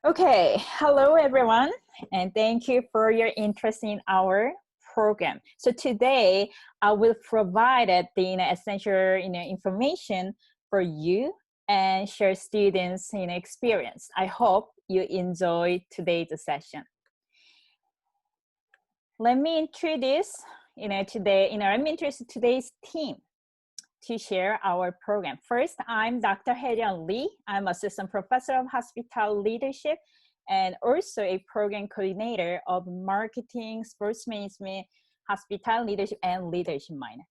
Okay, hello everyone, and thank you for your interest in our program. So today I will provide the essential information for you and share students experience. I hope you enjoy today's session. Let me introduce today's team to share our program. First, I'm Dr. Hae-Ryun Lee. I'm Assistant Professor of Hospital Leadership and also a Program Coordinator of Marketing, Sports Management, Hospital Leadership, and Leadership minor.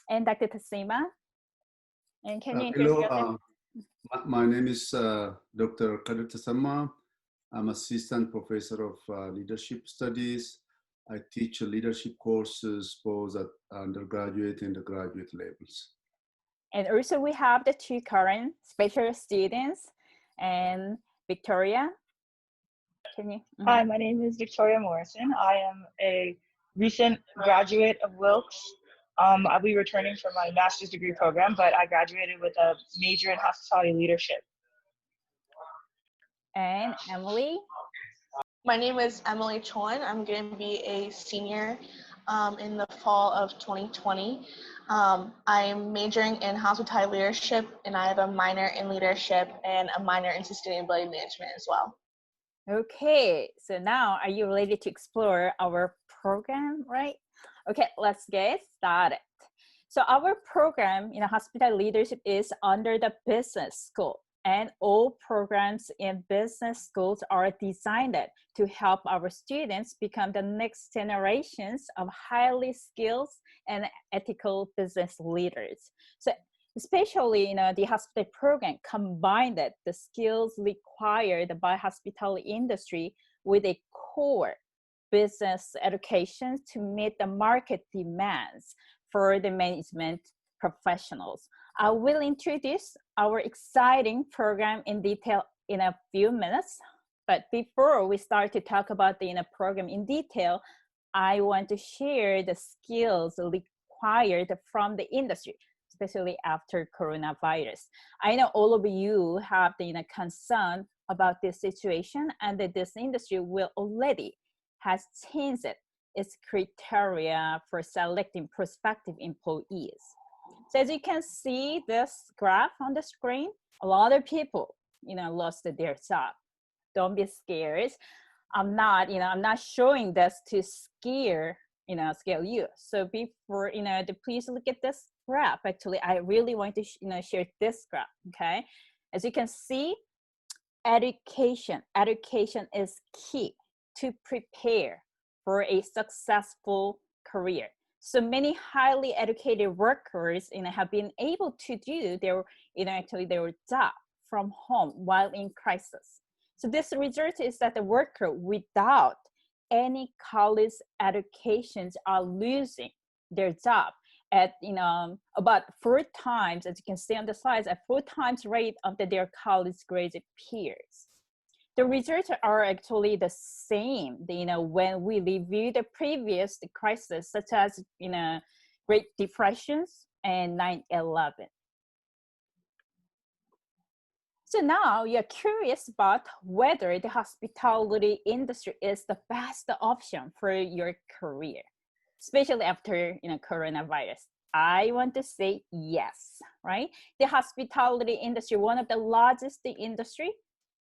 And Dr. Tasima, and can you introduce yourself? My name is Dr. Kadir Tasama. I'm Assistant Professor of Leadership Studies. I teach leadership courses both at undergraduate and graduate levels. And also we have the two current special students, and Victoria. Can you? Hi, my name is Victoria Morrison. I am a recent graduate of Wilkes. I'll be returning for my master's degree program, but I graduated with a major in hospitality leadership. And Emily. My name is Emily Chon. I'm going to be a senior in the fall of 2020. I'm majoring in hospitality leadership, and I have a minor in leadership and a minor in sustainability management as well. Okay, so now are you ready to explore our program, right? Okay, let's get started. So our program in hospital leadership is under the business school, and all programs in business schools are designed to help our students become the next generations of highly skilled and ethical business leaders. So especially the hospitality program combined the skills required by hospitality industry with a core business education to meet the market demands for the management professionals. I will introduce our exciting program in detail in a few minutes, but before we start to talk about the program in detail, I want to share the skills required from the industry, especially after coronavirus. I know all of you have the concern about this situation, and that this industry will already has changed its criteria for selecting prospective employees. So as you can see this graph on the screen, a lot of people lost their job. Don't be scared. I'm not showing this to scare you. So before please look at this graph. Actually, I really want to share this graph. Okay, as you can see, education is key to prepare for a successful career. So many highly educated workers have been able to do their their job from home while in crisis. So this result is that the worker without any college educations are losing their job at about 4 times, as you can see on the slides, at 4 times rate of their college graduate peers. The results are actually the same. When we review the previous crisis, such as Great Depressions and 9/11. So now you're curious about whether the hospitality industry is the best option for your career, especially after coronavirus. I want to say yes, right? The hospitality industry, one of the largest industry,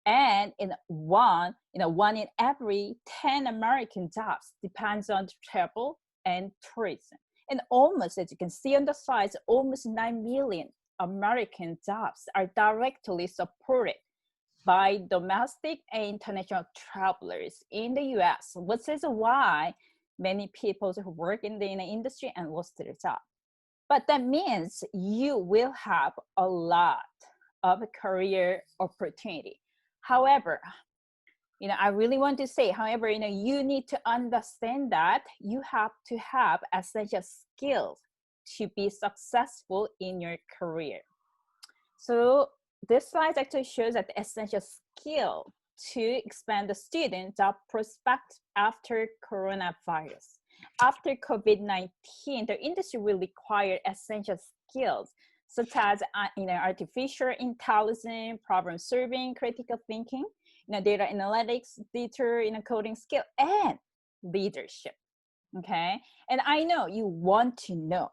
and one in every 10 American jobs depends on travel and tourism. And almost, as you can see on the slides, almost 9 million American jobs are directly supported by domestic and international travelers in the US, which is why many people who work in the industry and lost their job. But that means you will have a lot of career opportunity. However, I really want to say, however, you need to understand that you have to have essential skills to be successful in your career. So this slide actually shows that the essential skill to expand the student job prospects after coronavirus. After COVID-19, the industry will require essential skills such as artificial intelligence, problem solving, critical thinking, data analytics, data, coding skill, and leadership. Okay, and I know you want to know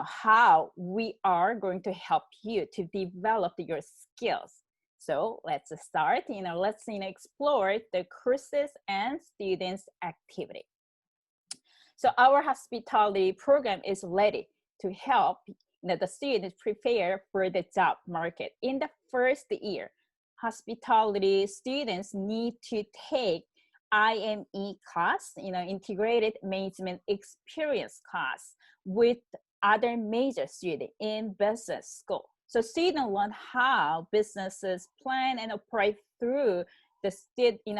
how we are going to help you to develop your skills. So let's start. Let's explore the courses and students activity. So our hospitality program is ready to help the students prepare for the job market. In the first year, hospitality students need to take IME class, integrated management experience class with other major students in business school. So students learn how businesses plan and operate through the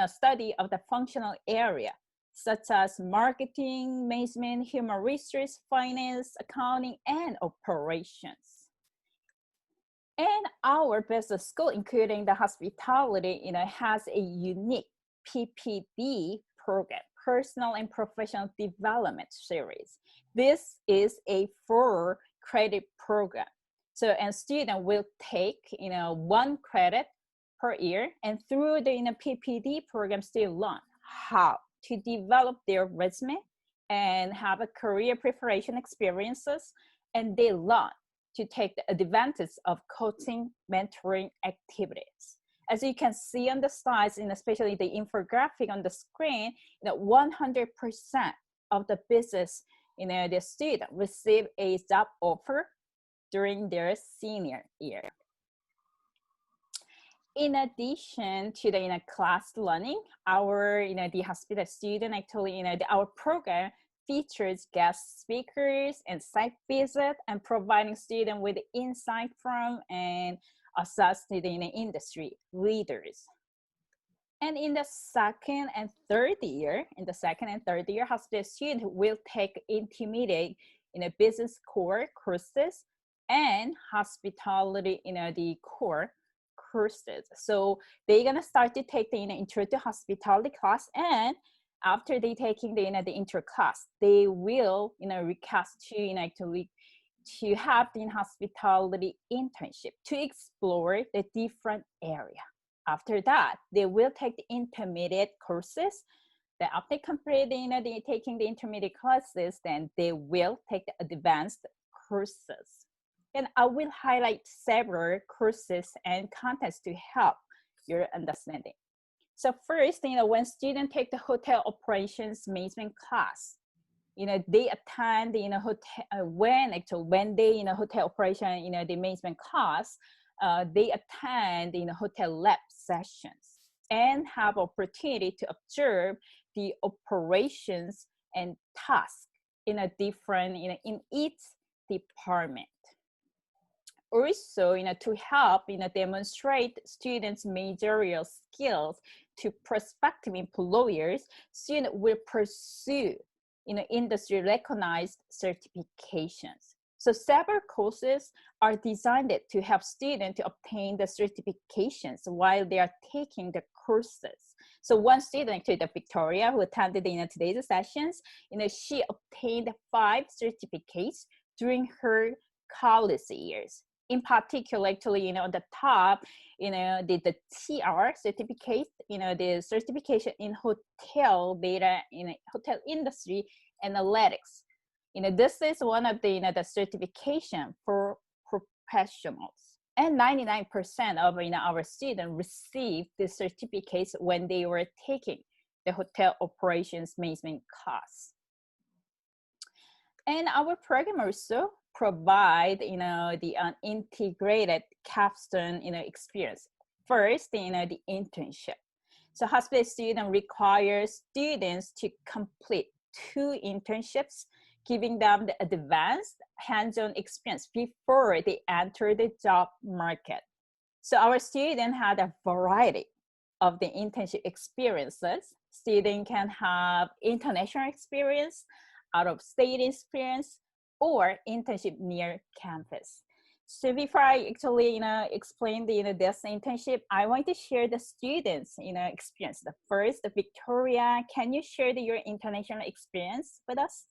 study of the functional area, such as marketing, management, human resource, finance, accounting, and operations. And our business school, including the hospitality, has a unique PPD program, Personal and Professional Development Series. This is a 4-credit program. So, and student will take, 1 credit per year, and through the PPD program, students learn how to develop their resume and have a career preparation experiences, and they learn to take the advantage of coaching, mentoring activities. As you can see on the slides, and especially the infographic on the screen, 100% of the business, the student receive a job offer during their senior year. In addition to the class learning, our the hospital student actually our program features guest speakers and site visit and providing students with insight from and assisted industry leaders. And in the second and third year, hospital students will take intermediate business core courses and hospitality the core courses. So they're gonna start to take the intro to hospitality class, and after they taking the intro class, they will recast to actually to have the hospitality internship to explore the different area. After that, they will take the intermediate courses. Then after completing taking the intermediate classes, then they will take the advanced courses. And I will highlight several courses and contents to help your understanding. So first, when students take the hotel operations management class, they attend hotel when they hotel operation the management class, they attend hotel lab sessions and have opportunity to observe the operations and tasks in a different in each department. Also, to help demonstrate students' managerial skills to prospective employers, students will pursue industry recognized certifications. So several courses are designed to help students to obtain the certifications while they are taking the courses. So one student, actually the Victoria, who attended today's sessions, she obtained 5 certificates during her college years. In particular, actually, on the top, the TR certificate, the certification in hotel data, hotel industry analytics. This is one of the certification for professionals. And 99% of our students received the certificates when they were taking the hotel operations management class. And our program also provide the integrated capstone experience. First, the internship. So hospital student requires students to complete 2 internships, giving them the advanced hands-on experience before they enter the job market. So our student had a variety of the internship experiences. Student can have international experience, out-of-state experience, or internship near campus. So before I actually explain this internship, I want to share the students experience. The first, Victoria, can you share your international experience with us?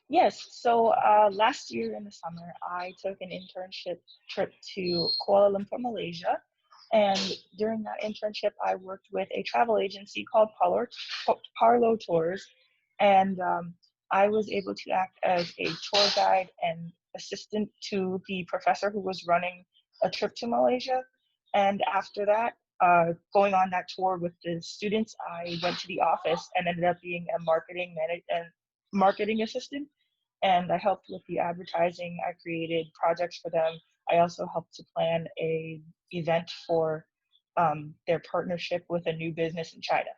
Yes, so last year in the summer, I took an internship trip to Kuala Lumpur, Malaysia. And during that internship, I worked with a travel agency called Parlo Tours. And I was able to act as a tour guide and assistant to the professor who was running a trip to Malaysia. And after that, going on that tour with the students, I went to the office and ended up being a marketing assistant. And I helped with the advertising. I created projects for them. I also helped to plan a event for their partnership with a new business in China.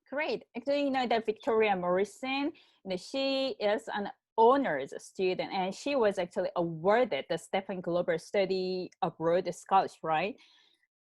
Great. Actually, that Victoria Morrison, she is an honors student, and she was actually awarded the Stephen Global Study Abroad Scholarship, right?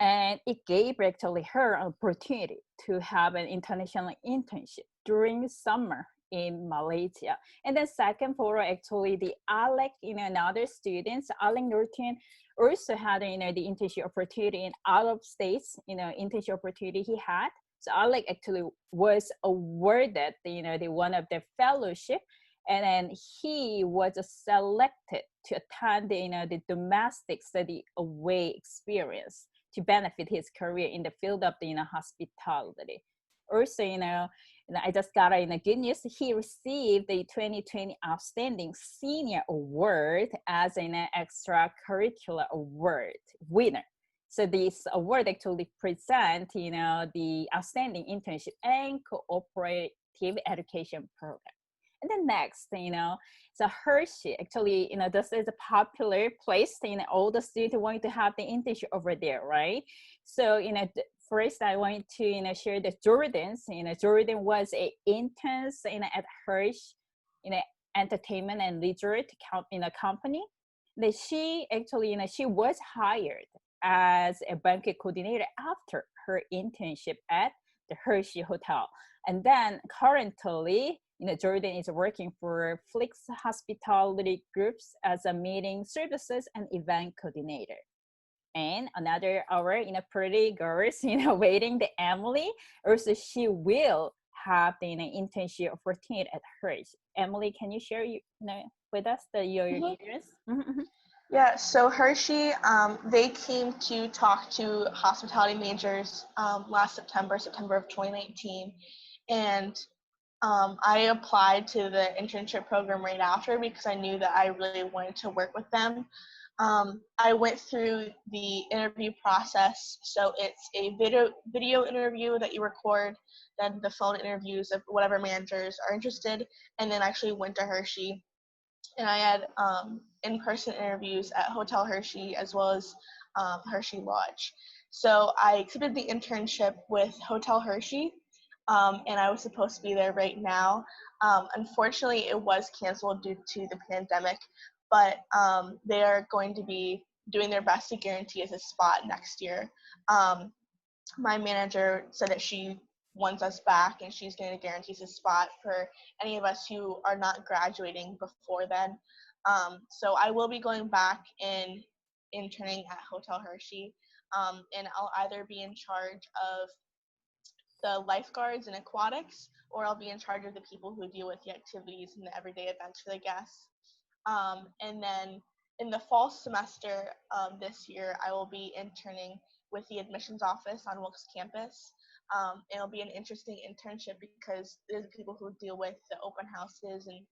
And it gave actually her an opportunity to have an international internship during summer in Malaysia. And then second for actually the Alec, and other students, Alec Norton also had, the internship opportunity in out of states, internship opportunity he had. So Alec actually was awarded, the one of the fellowship, and then he was selected to attend, the domestic study away experience to benefit his career in the field of the hospitality. Also, I just got good news. He received the 2020 Outstanding Senior Award as an extracurricular award winner. So this award actually present, the outstanding internship and cooperative education program. And then next, so Hershey, actually, this is a popular place, all the students want to have the internship over there, right? So, first I want to, share the Jordan's, Jordan was an intern, at Hershey, entertainment and leisure company. That she actually, she was hired as a banquet coordinator after her internship at the Hershey Hotel. And then currently, Jordan is working for Flix Hospitality Groups as a meeting services and event coordinator. And another our, pretty girls, waiting, the Emily, also she will have the internship opportunity at Hershey. Emily, can you share with us your experience? Mm-hmm. Yeah, so Hershey, they came to talk to hospitality majors last September of 2019. And I applied to the internship program right after because I knew that I really wanted to work with them. I went through the interview process. So it's a video interview that you record, then the phone interviews of whatever managers are interested, and then actually went to Hershey. And I had in-person interviews at Hotel Hershey as well as Hershey Lodge. So I accepted the internship with Hotel Hershey, and I was supposed to be there right now. Unfortunately, it was canceled due to the pandemic, but they are going to be doing their best to guarantee us a spot next year. My manager said that she wants us back and she's going to guarantee us a spot for any of us who are not graduating before then. So I will be going back and interning at Hotel Hershey, and I'll either be in charge of the lifeguards and aquatics, or I'll be in charge of the people who deal with the activities and the everyday events for the guests. And then in the fall semester this year, I will be interning with the admissions office on Wilkes campus. It'll be an interesting internship because there's people who deal with the open houses and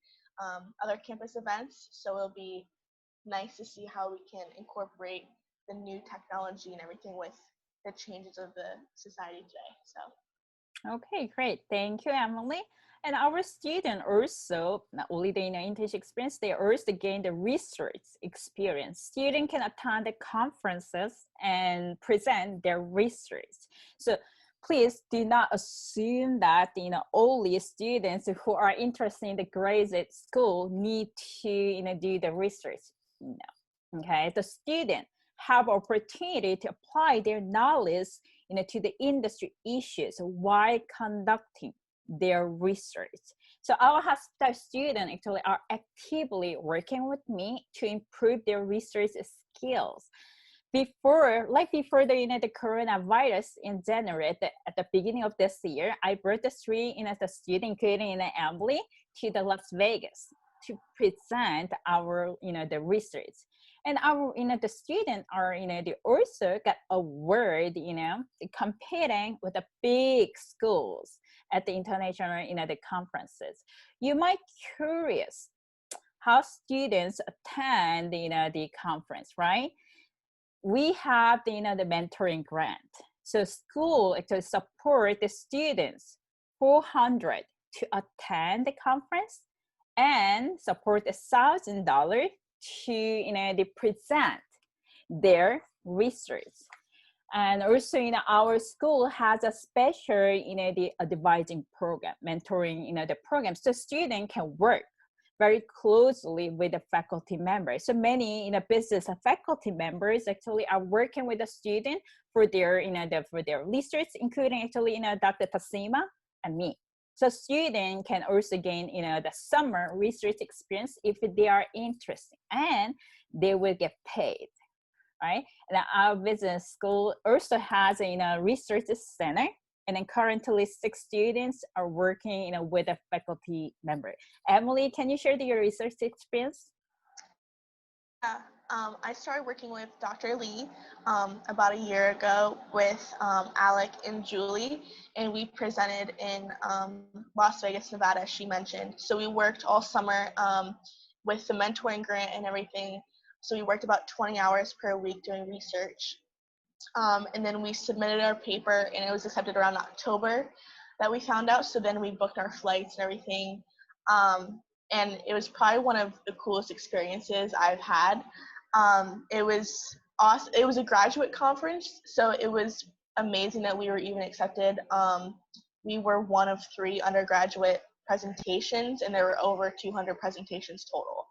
other campus events. So it'll be nice to see how we can incorporate the new technology and everything with the changes of the society today. So. Okay, great. Thank you, Emily. And our student also, not only the internship experience, they also gain the research experience. Students can attend the conferences and present their research. So please do not assume that only students who are interested in the graduate school need to do the research. No. Okay, the student have opportunity to apply their knowledge to the industry issues while conducting their research. So our hospital students actually are actively working with me to improve their research skills. Before the coronavirus in January, at the beginning of this year, I brought the three the student, including Emily, to the Las Vegas to present our, the research. And our, the students are, they also got award, competing with the big schools at the international, the conferences. You might curious how students attend, the conference, right? We have the, the mentoring grant. So school actually support the students 400 to attend the conference and support $1,000 to, they present their research. And also, our school has a special, the advising program, mentoring, the program, so students can work very closely with the faculty members. So many, business faculty members actually are working with the student for their, for their research, including actually, Dr. Tasima and me. So students can also gain, the summer research experience if they are interested, and they will get paid, right? And our business school also has a, research center. And then currently 6 students are working, with a faculty member. Emily, can you share your research experience? Yeah, I started working with Dr. Lee about a year ago with Alec and Julie, and we presented in Las Vegas, Nevada, as she mentioned. So we worked all summer with the mentoring grant and everything. So we worked about 20 hours per week doing research. And then we submitted our paper, and it was accepted around October that we found out. So then we booked our flights and everything. And it was probably one of the coolest experiences I've had. It was awesome. It was a graduate conference, so it was amazing that we were even accepted. We were one of 3 undergraduate presentations, and there were over 200 presentations total.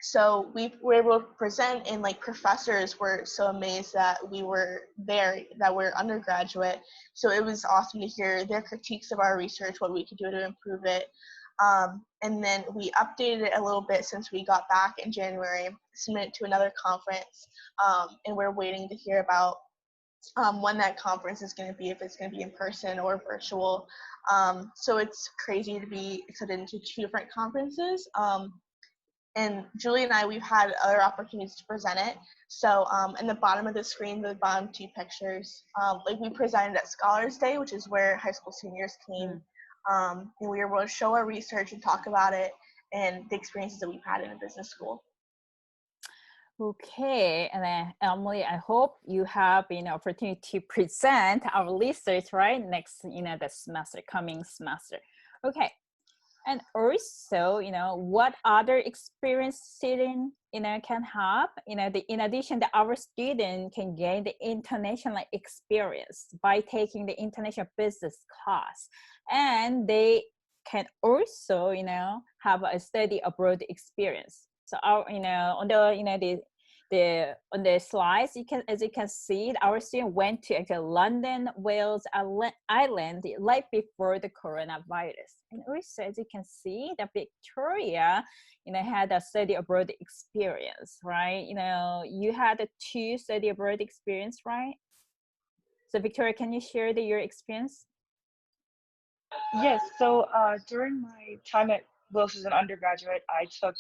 So we were able to present, and like professors were so amazed that we were there, that we're undergraduate. So it was awesome to hear their critiques of our research, what we could do to improve it. And then we updated it a little bit since we got back in January, submitted to another conference, and we're waiting to hear about when that conference is going to be, if it's going to be in person or virtual. So it's crazy to be accepted into 2 different conferences. And Julie and I, we've had other opportunities to present it. So in the bottom of the screen, the bottom 2 pictures, like we presented at Scholars Day, which is where high school seniors came. And we were able to show our research and talk about it and the experiences that we've had in a business school. Okay, and then Emily, I hope you have an opportunity to present our research, right? Next, the semester, coming semester. Okay. And also, what other experience student, can have, in addition to our student can gain the international experience by taking the international business class. And they can also, have a study abroad experience. So our, on the, on the slides, as you can see, our student went to actually London, Wales, Ireland right before the coronavirus. And also, as you can see, that Victoria, had a study abroad experience, right? You had a 2 study abroad experience, right? So Victoria, can you share your experience? Yes, so during my time at Wills as an undergraduate, I took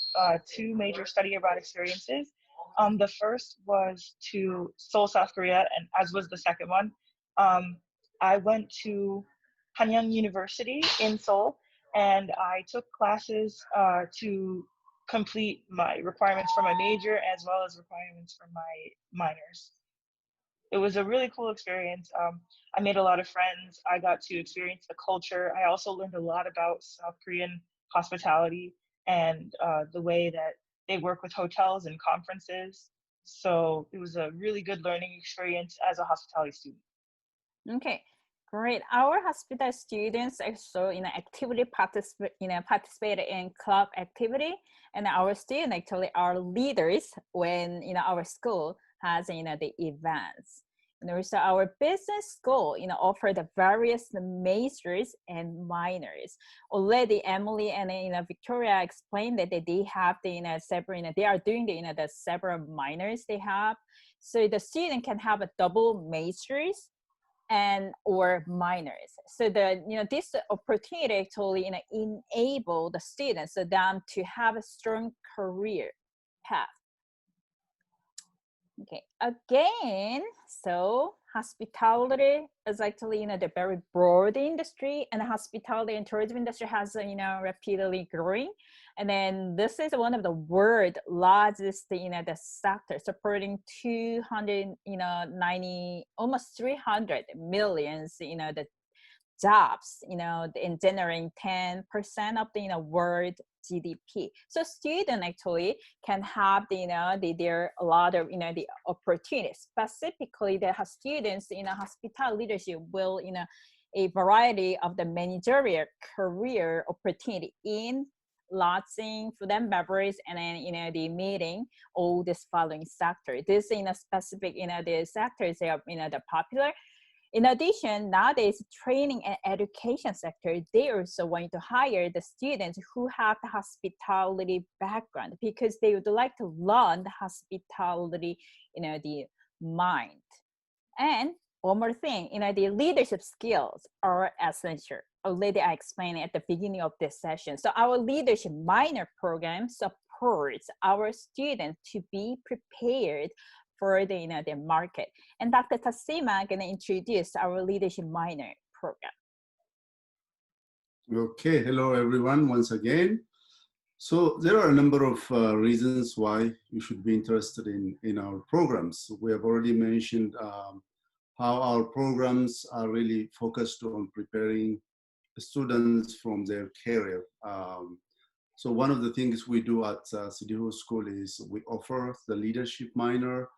2 major study abroad experiences. The first was to Seoul, South Korea, and as was the second one. I went to Hanyang University in Seoul, and I took classes to complete my requirements for my major as well as requirements for my minors. It was a really cool experience. I made a lot of friends. I got to experience the culture. I also learned a lot about South Korean hospitality and the way that they work with hotels and conferences. So it was a really good learning experience as a hospitality student. Okay, great. Our hospital students also, participated in club activity, and our students actually are leaders when, our school has, the events. And also our business school, offer the various majors and minors. Already Emily and Victoria explained that they have the several, they are doing the several minors they have. So the student can have a double majors and or minors. So this opportunity actually enable the students so them to have a strong career path. Okay, again, so hospitality is actually the very broad industry, and the hospitality and tourism industry has rapidly growing. And then this is one of the world largest the sector, supporting 290 almost 300 millions the jobs in generating 10% of the world GDP. So students actually can have there a lot of the opportunities. Specifically, they have students in hospitality leadership will a variety of the managerial career opportunity in lodging, food and beverage, and then the meeting all this following sector. This specific the sectors they are the popular. In addition, nowadays, training and education sector, they also want to hire the students who have the hospitality background because they would like to learn the hospitality, the mind. And one more thing, the leadership skills are essential. Already I explained at the beginning of this session. So our leadership minor program supports our students to be prepared for the market. And Dr. Tassima going to introduce our leadership minor program. Okay, hello everyone once again. So there are a number of reasons why you should be interested in our programs. We have already mentioned how our programs are really focused on preparing students from their career. So one of the things we do at City Hall School is we offer the leadership minor.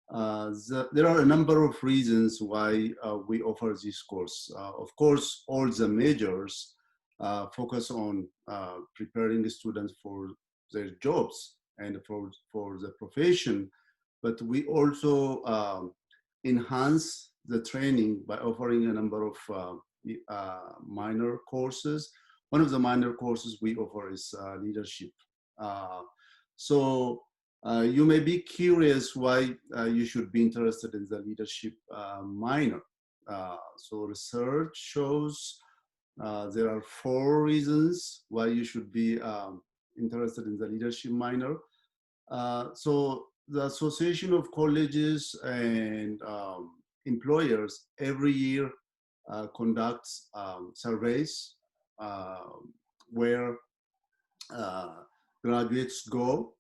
There are a number of reasons why we offer this course. Of course, all the majors focus on preparing the students for their jobs and for the profession, but we also enhance the training by offering a number of minor courses. One of the minor courses we offer is leadership. You may be curious why you should be interested in the leadership minor. So research shows there are 4 reasons why you should be interested in the leadership minor. So the Association of Colleges and Employers every year conducts surveys where graduates go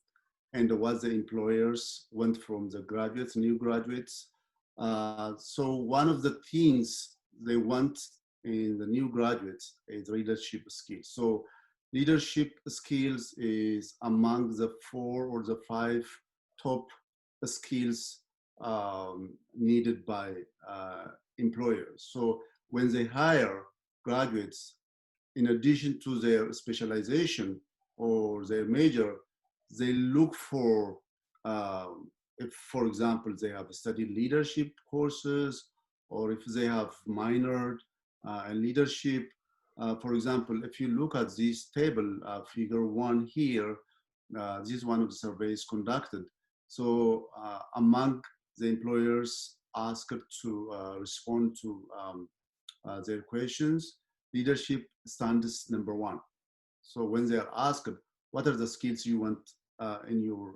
and what the employers want from the graduates, new graduates. So one of the things they want in the new graduates is leadership skills. So leadership skills is among the 4 or the 5 top skills needed by employers. So when they hire graduates, in addition to their specialization or their major, they look for, if, for example, they have studied leadership courses, or if they have minored in leadership. For example, if you look at this table, figure 1 here, this is one of the surveys conducted. So among the employers asked to respond to their questions, leadership stands number 1. So when they are asked, what are the skills you want in your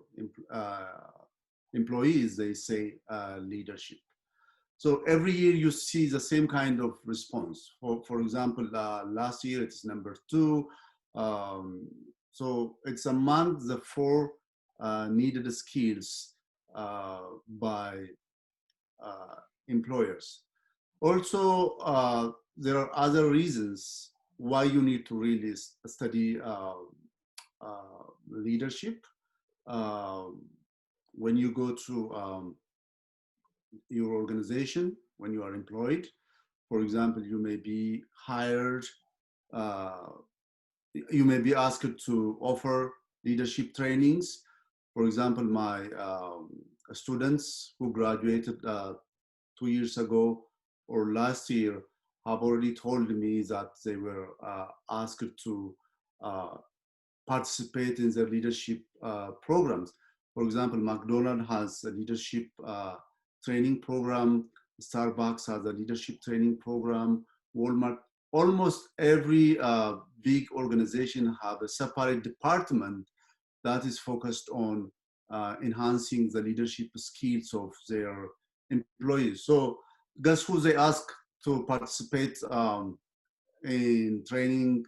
employees, they say leadership. So every year you see the same kind of response. For example, last year it's number 2. So it's among the 4 needed skills by employers. Also, there are other reasons why you need to really study leadership. When you go to your organization, when you are employed, for example, you may be hired, you may be asked to offer leadership trainings. For example, my students who graduated 2 years ago or last year have already told me that they were asked to participate in their leadership programs. For example, McDonald's has a leadership training program. Starbucks has a leadership training program. Walmart, almost every big organization have a separate department that is focused on enhancing the leadership skills of their employees. So guess who they ask to participate in training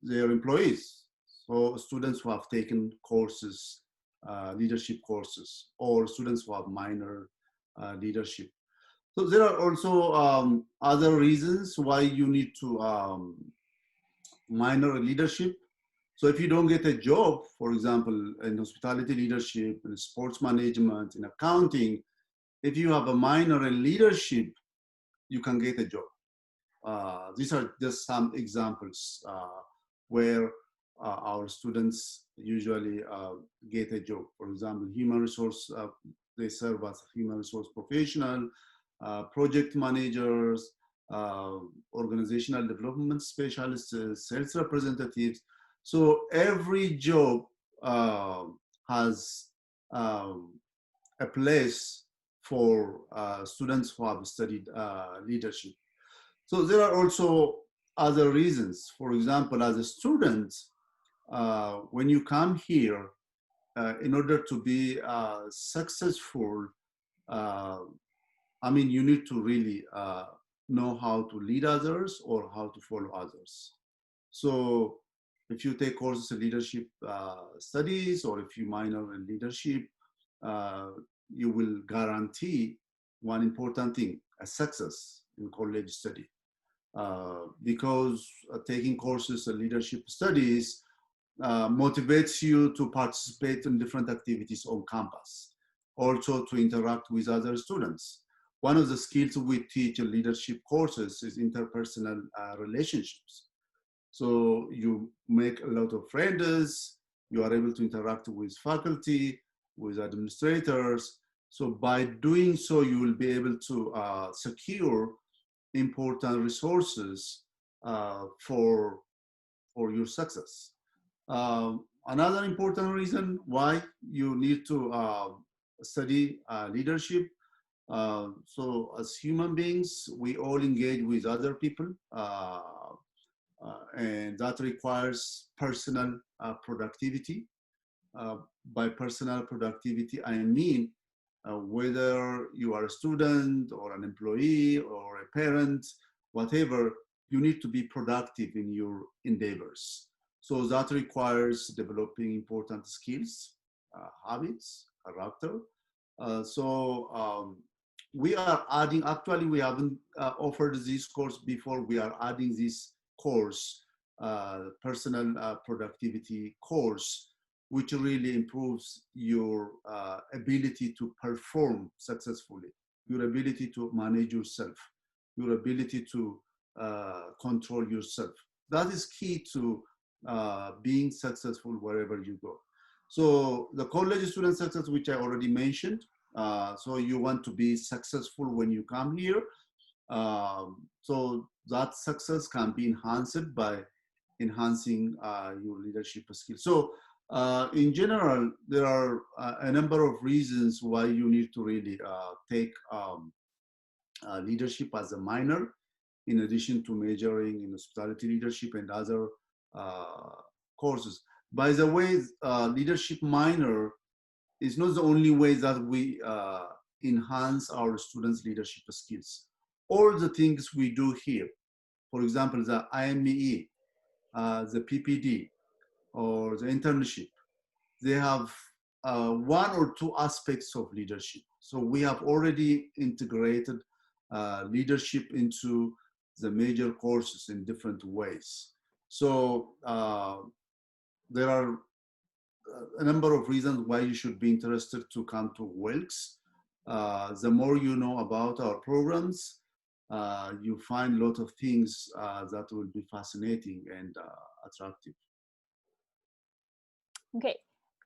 their employees? So students who have taken courses, leadership courses, or students who have minor leadership. So there are also other reasons why you need to minor leadership. So if you don't get a job, for example, in hospitality leadership, in sports management, in accounting, if you have a minor in leadership, you can get a job. These are just some examples where our students usually get a job. For example, human resource, they serve as human resource professional, project managers, organizational development specialists, sales representatives. So every job has a place for students who have studied leadership. So there are also other reasons. For example, as a student, when you come here, in order to be successful, I mean, you need to really know how to lead others or how to follow others. So if you take courses in leadership studies, or if you minor in leadership, you will guarantee one important thing, a success in college study. Because taking courses in leadership studies motivates you to participate in different activities on campus, also to interact with other students. One of the skills we teach in leadership courses is interpersonal relationships. So you make a lot of friends, you are able to interact with faculty, with administrators. So by doing so, you will be able to secure important resources for your success. Another important reason why you need to study leadership. So as human beings, we all engage with other people, and that requires personal productivity. By personal productivity, I mean whether you are a student or an employee or a parent, whatever, you need to be productive in your endeavors. So that requires developing important skills, habits, character. We are adding, actually we haven't offered this course before, we are adding this course, personal productivity course, which really improves your ability to perform successfully, your ability to manage yourself, your ability to control yourself. That is key to being successful wherever you go. So the college student success, which I already mentioned, so you want to be successful when you come here. So that success can be enhanced by enhancing your leadership skills. So in general, there are a number of reasons why you need to really take leadership as a minor, in addition to majoring in hospitality leadership and other courses. By the way, leadership minor is not the only way that we enhance our students' leadership skills. All the things we do here, for example, the IMEE, the PPD, or the internship, they have one or two aspects of leadership. So we have already integrated leadership into the major courses in different ways. So there are a number of reasons why you should be interested to come to Wilkes. The more you know about our programs, you find a lot of things that will be fascinating and attractive. Okay,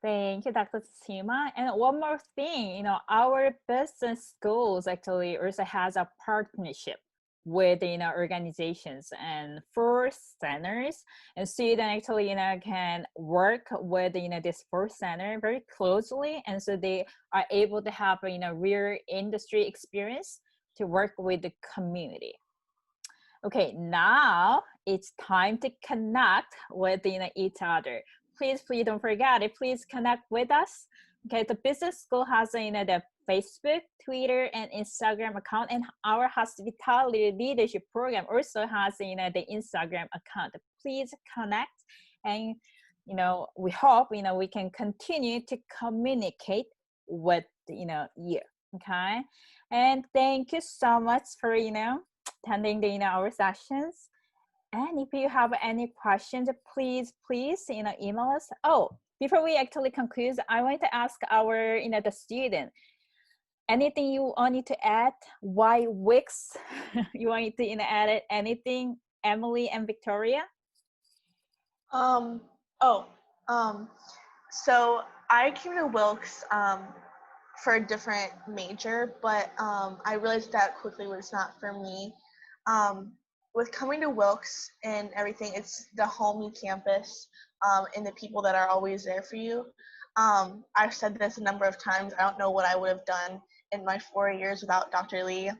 thank you, Dr. Tsima. And one more thing, our business schools actually also has a partnership with organizations and for centers, and student actually can work with this first center very closely, and so they are able to have real industry experience to work with the community. Okay, now it's time to connect with each other. Please don't forget it. Please connect with us. Okay, the business school has the Facebook, Twitter, and Instagram account, and our hospitality leadership program also has the Instagram account. Please connect, and we hope we can continue to communicate with you. Okay, and thank you so much for attending our sessions. And if you have any questions, please email us. Oh, before we actually conclude, I want to ask our the student, anything you wanted to add? Why Wix? You want to add anything, Emily and Victoria? So I came to Wilkes for a different major, but I realized that quickly was not for me. With coming to Wilkes and everything, it's the homey campus and the people that are always there for you. I've said this a number of times. I don't know what I would have done in my 4 years without Dr. Lee,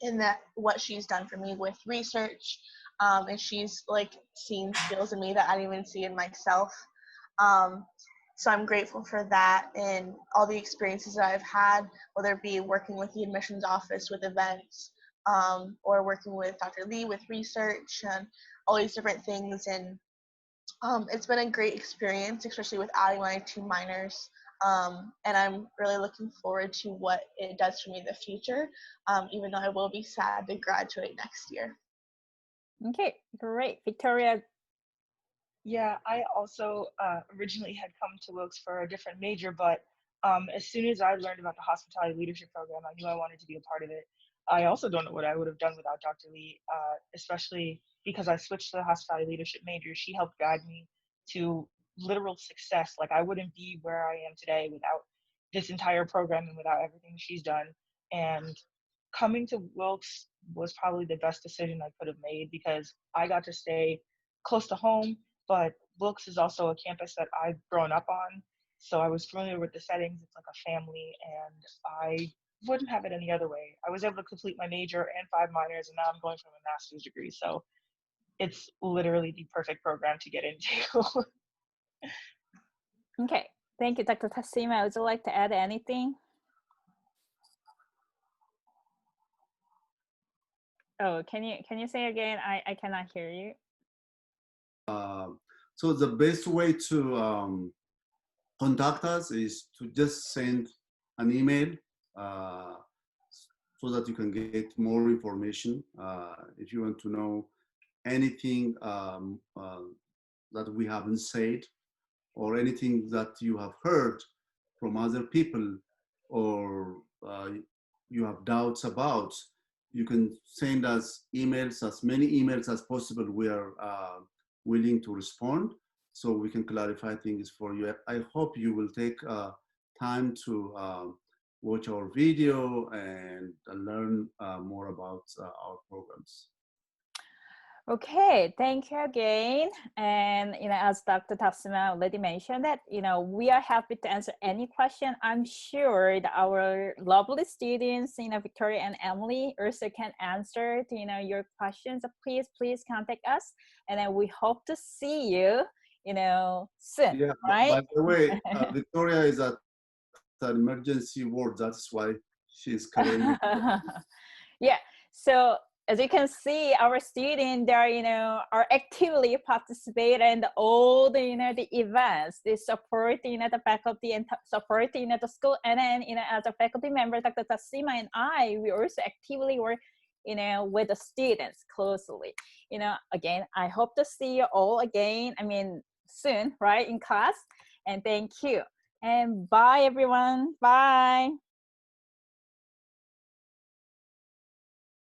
and that what she's done for me with research, and she's like seen skills in me that I didn't even see in myself. So I'm grateful for that and all the experiences that I've had, whether it be working with the admissions office with events, or working with Dr. Lee with research and all these different things. And it's been a great experience, especially with adding my 2 minors. And I'm really looking forward to what it does for me in the future, even though I will be sad to graduate next year. Okay, great. Victoria? Yeah, I also originally had come to Wilkes for a different major, but as soon as I learned about the hospitality leadership program, I knew I wanted to be a part of it. I also don't know what I would have done without Dr. Lee, especially because I switched to the hospitality leadership major. She helped guide me to literal success. Like, I wouldn't be where I am today without this entire program and without everything she's done. And coming to Wilkes was probably the best decision I could have made because I got to stay close to home, but Wilkes is also a campus that I've grown up on. So I was familiar with the settings. It's like a family, and I wouldn't have it any other way. I was able to complete my major and 5 minors, and now I'm going for a master's degree. So it's literally the perfect program to get into. Okay, thank you, Dr. Tassima. Would you like to add anything? Oh, can you say again? I cannot hear you. So the best way to contact us is to just send an email so that you can get more information. If you want to know anything that we haven't said, or anything that you have heard from other people, or you have doubts about, you can send us emails, as many emails as possible. We are willing to respond so we can clarify things for you. I hope you will take time to watch our video and learn more about our programs. Okay, thank you again. And as Dr. Tassima already mentioned that, we are happy to answer any question. I'm sure that our lovely students, Victoria and Emily, also can answer to, your questions. So please contact us, and then we hope to see you, soon. Yeah, right? by the way, Victoria is at an emergency ward. That's why she's covering. Yeah. So as you can see, our students, they are actively participating in all the the events. They support the faculty and support the school, and then as a faculty member, Dr. Tassima and I, we also actively work with the students closely. Again, I hope to see you all again. I mean, soon, right, in class. And thank you. And bye, everyone. Bye.